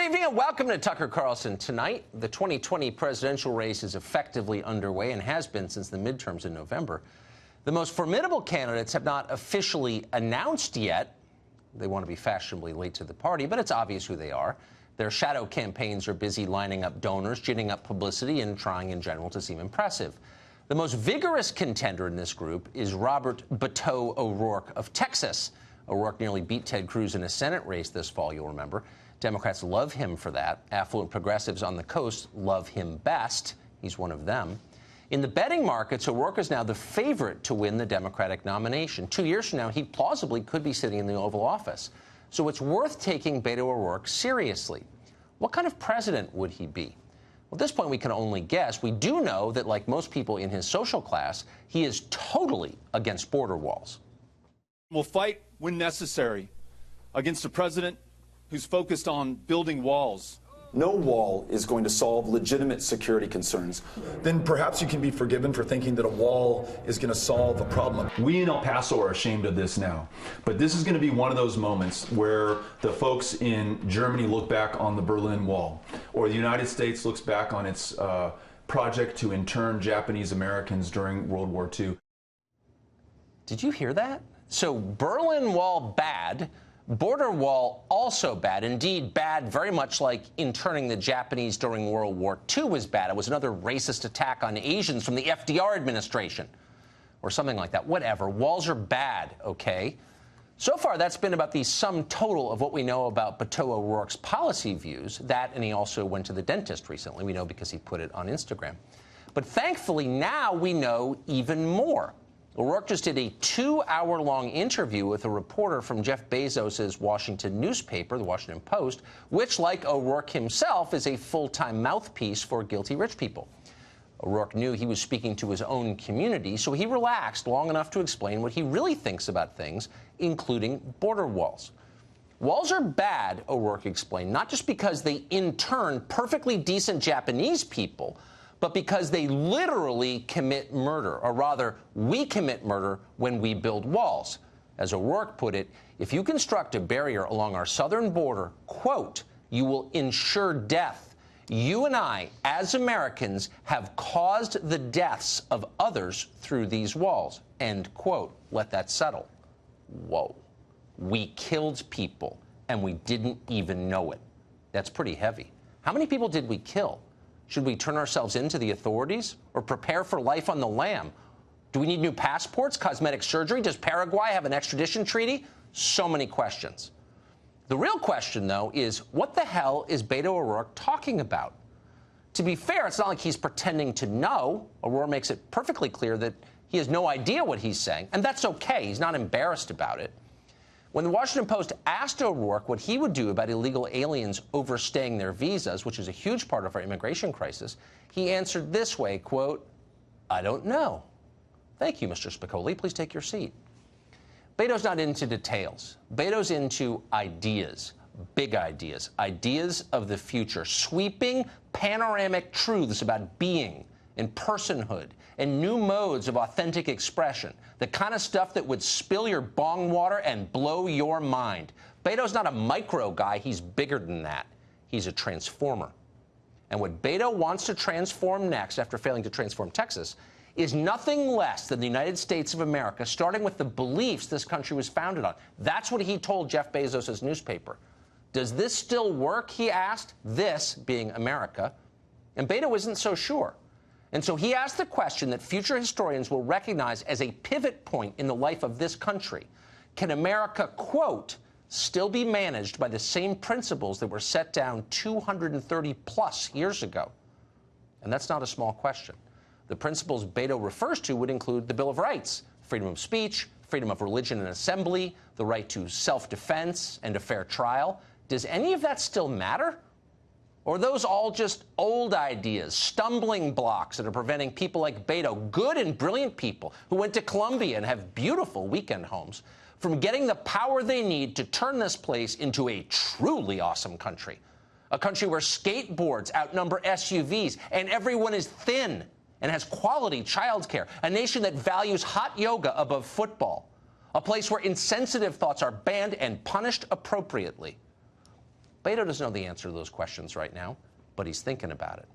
evening and welcome to Tucker Carlson Tonight. The 2020 presidential race is effectively underway and has been since the midterms in November. The most formidable candidates have not officially announced yet. They want to be fashionably late to the party, but it's obvious who they are. Their shadow campaigns are busy lining up donors, ginning up publicity, and trying in general to seem impressive. The most vigorous contender in this group is Robert Beto O'Rourke of Texas. O'Rourke nearly beat Ted Cruz in a Senate race this fall, you'll remember. Democrats love him for that. Affluent progressives on the coast love him best. He's one of them. In the betting markets, O'Rourke is now the favorite to win the Democratic nomination. 2 years from now, he plausibly could be sitting in the Oval Office. So it's worth taking Beto O'Rourke seriously. What kind of president would he be? Well, at this point, we can only guess. We do know that, like most people in his social class, he is totally against border walls. We'll fight when necessary against a president who's focused on building walls. No wall is going to solve legitimate security concerns. Then perhaps you can be forgiven for thinking that a wall is going to solve a problem. We in El Paso are ashamed of this now, but this is going to be one of those moments where the folks in Germany look back on the Berlin Wall, or the United States looks back on its project to intern Japanese Americans during World War II. Did you hear that? So Berlin Wall bad, border wall also bad. Indeed, bad, very much like interning the Japanese during World War II was bad. It was another racist attack on Asians from the FDR administration or something like that. Whatever. Walls are bad, okay? So far, that's been about the sum total of what we know about Beto O'Rourke's policy views. That, and he also went to the dentist recently. We know because he put it on Instagram. But thankfully, now we know even more. O'Rourke just did a 2-hour-long interview with a reporter from Jeff Bezos' Washington newspaper, the Washington Post, which, like O'Rourke himself, is a full-time mouthpiece for guilty rich people. O'Rourke knew he was speaking to his own community, so he relaxed long enough to explain what he really thinks about things, including border walls. Walls are bad, O'Rourke explained, not just because they intern perfectly decent Japanese people, but because they literally commit murder, or rather, we commit murder when we build walls. As O'Rourke put it, if you construct a barrier along our southern border, quote, you will ensure death. You and I, as Americans, have caused the deaths of others through these walls, end quote. Let that settle. Whoa. We killed people, and we didn't even know it. That's pretty heavy. How many people did we kill? Should we turn ourselves into the authorities or prepare for life on the lam? Do we need new passports, cosmetic surgery? Does Paraguay have an extradition treaty? So many questions. The real question, though, is what the hell is Beto O'Rourke talking about? To be fair, it's not like he's pretending to know. O'Rourke makes it perfectly clear that he has no idea what he's saying, and that's okay. He's not embarrassed about it. When the Washington Post asked O'Rourke what he would do about illegal aliens overstaying their visas, which is a huge part of our immigration crisis, he answered this way, quote, I don't know. Thank you, Mr. Spicoli. Please take your seat. Beto's not into details. Beto's into ideas, big ideas, ideas of the future, sweeping panoramic truths about being and personhood and new modes of authentic expression, the kind of stuff that would spill your bong water and blow your mind. Beto's not a micro guy. He's bigger than that. He's a transformer. And what Beto wants to transform next, after failing to transform Texas, is nothing less than the United States of America, starting with the beliefs this country was founded on. That's what he told Jeff Bezos' newspaper. Does this still work, he asked, this being America. And Beto isn't so sure. And so he asked the question that future historians will recognize as a pivot point in the life of this country. Can America, quote, still be managed by the same principles that were set down 230-plus years ago? And that's not a small question. The principles Beto refers to would include the Bill of Rights, freedom of speech, freedom of religion and assembly, the right to self-defense and a fair trial. Does any of that still matter? Or are those all just old ideas, stumbling blocks that are preventing people like Beto, good and brilliant people who went to Columbia and have beautiful weekend homes, from getting the power they need to turn this place into a truly awesome country? A country where skateboards outnumber SUVs and everyone is thin and has quality childcare. A nation that values hot yoga above football. A place where insensitive thoughts are banned and punished appropriately. Beto doesn't know the answer to those questions right now, but he's thinking about it.